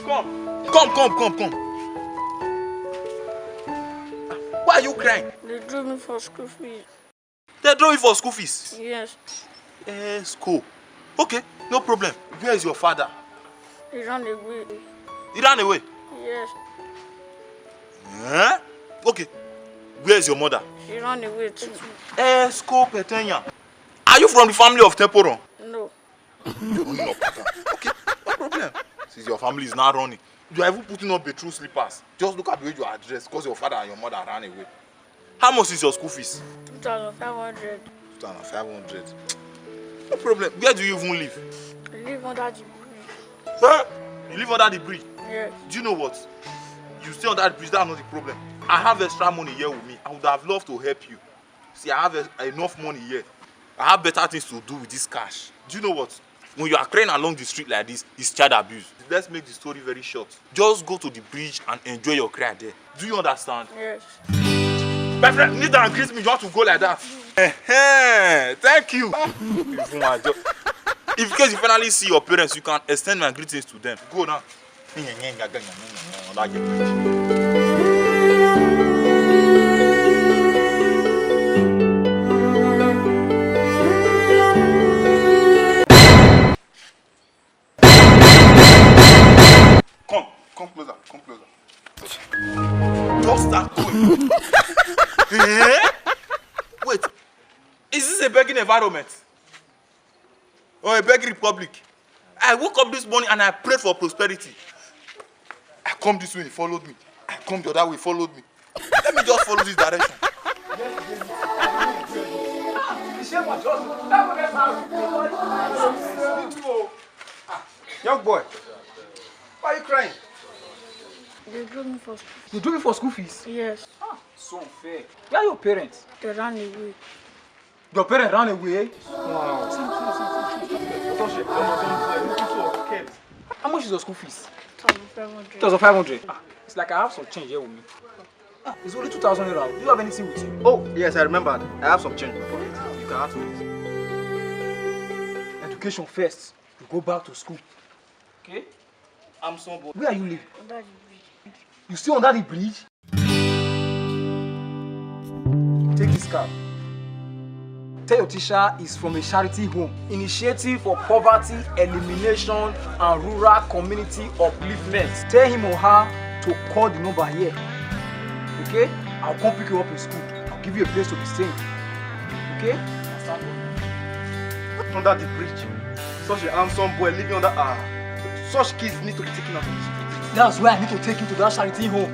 Come. Why are you crying? They drew me for school fees. They draw you for school fees? Yes. School. Okay, no problem. Where is your father? He ran away. He ran away? Yes. Okay. Where is your mother? She ran away too. School Petenya. Are you from the family of Temporon? No. Okay, no problem. Since your family is not running, you are even putting up the true slippers. Just look at the way you are dressed because your father and your mother ran away. How much is your school fees? 2,500. 2,500. No problem. Where do you even live? I live under the bridge. Huh? You live under the bridge? Yes. Do you know what? You stay under the bridge, that's not the problem. I have extra money here with me. I would have loved to help you. See, I have enough money here. I have better things to do with this cash. Do you know what? When you are crying along the street like this, it's child abuse. Let's make the story very short. Just go to the bridge and enjoy your cry there. Do you understand? Yes. My friend, kneel down and greet me. You want to go like that? Thank you. If in case you finally see your parents, you can extend my greetings to them. Go now. Come closer. Just start going. Wait, is this a begging environment? Or a begging republic? I woke up this morning and I prayed for prosperity. I come this way, he followed me. I come the other way, he followed me. Let me just follow this direction. Young boy, why are you crying? They drew me for school. You drew me for school fees? Yes. So unfair. Where are your parents? They ran away. Your parents ran away? Wow. How much is your school fees? 2,500. 2,500. It's like I have some change here with me. It's only 2,000 naira. Do you have anything with you? Oh, yes, I remembered. I have some change in my pocket. You can ask me. Education first. You go back to school. Okay? I'm somebody. Where are you living? Under the bridge. You still under the bridge? Take this card. Tell your teacher it's from a charity home. Initiative for Poverty Elimination and Rural Community Upliftment. Tell him or her to call the number here. Okay? I'll come pick you up in school. I'll give you a place to be staying. Okay? Under the bridge. Such a handsome boy living under such kids need to be taken out of the street. That's why I need to take you to that charity home.